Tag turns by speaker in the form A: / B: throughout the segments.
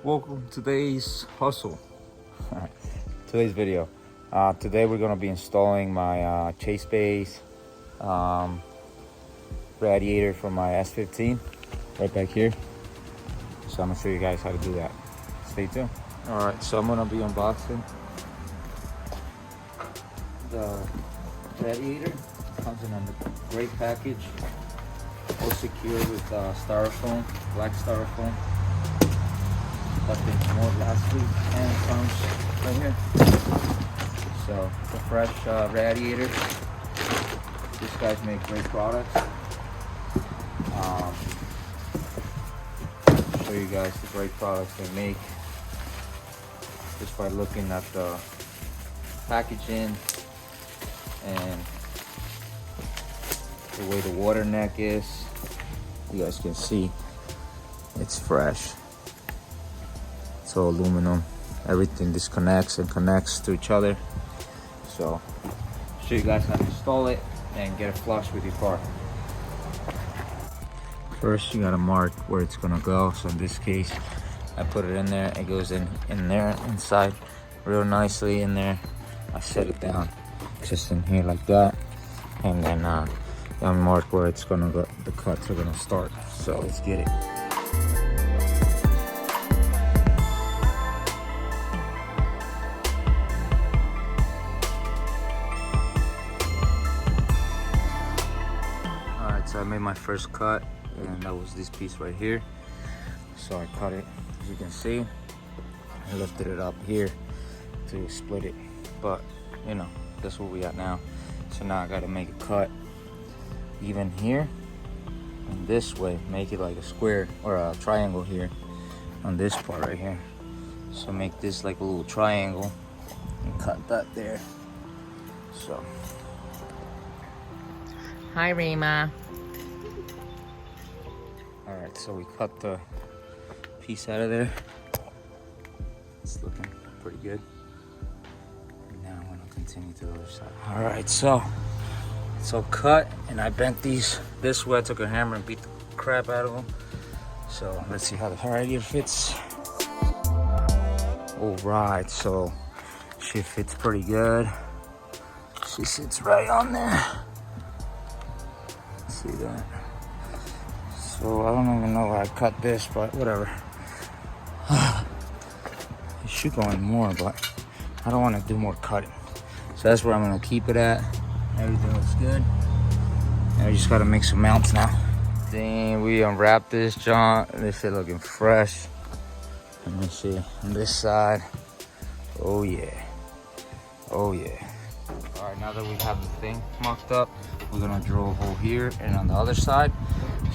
A: Welcome to today's hustle. Today's video. Today we're gonna be installing my Chasebays radiator for my S15 right back here. So I'm gonna show you guys how to do that. Stay tuned. All right, so I'm gonna be unboxing the radiator. It comes in a great package, all secure with styrofoam, black styrofoam. Got the more last week, and it comes right here. So it's a fresh radiator. These guys make great products. Show you guys the great products they make just by looking at the packaging and the way the water neck is. You guys can see it's fresh. It's all aluminum. Everything disconnects and connects to each other. So show you guys how to install it and get it flush with your car. First, you gotta mark where it's gonna go. So in this case, I put it in there. It goes in there, inside, real nicely in there. I set it down just in here like that, and then I mark where it's gonna go. The cuts are gonna start. So let's get it. So I made my first cut, and that was this piece right here. So I cut it, as you can see. I lifted it up here to split it, but you know, that's what we got now. So now I gotta make a cut even here, and this way, make it like a square or a triangle here on this part right here. So make this like a little triangle and cut that there. So.
B: Hi, Rima.
A: Alright, so we cut the piece out of there. It's looking pretty good. And now I'm gonna continue to the other side. Alright, so it's all cut, and I bent these this way. I took a hammer and beat the crap out of them. So let's see how the radiator fits. Alright, so she fits pretty good. She sits right on there. See that? So I don't even know why I cut this, but whatever. It should go in more, but I don't want to do more cutting. So that's where I'm gonna keep it at. Everything looks good. And we just gotta make some mounts now. Then we unwrap this junk. This shit looking fresh. Let me see on this side. Oh yeah. Oh yeah. All right, now that we have the thing mocked up, we're gonna drill a hole here and on the other side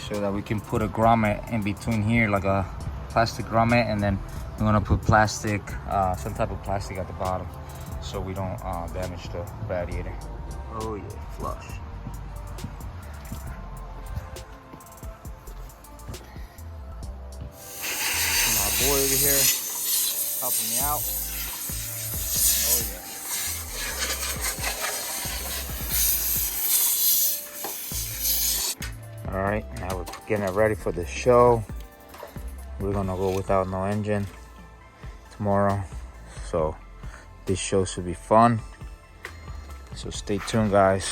A: so that we can put a grommet in between here, like a plastic grommet, and then we're gonna put plastic, some type of plastic at the bottom so we don't damage the radiator. Oh yeah, flush. My boy over here helping me out. Oh yeah. All right, now we're getting it ready for the show. We're gonna go without no engine tomorrow, so this show should be fun. So stay tuned, guys.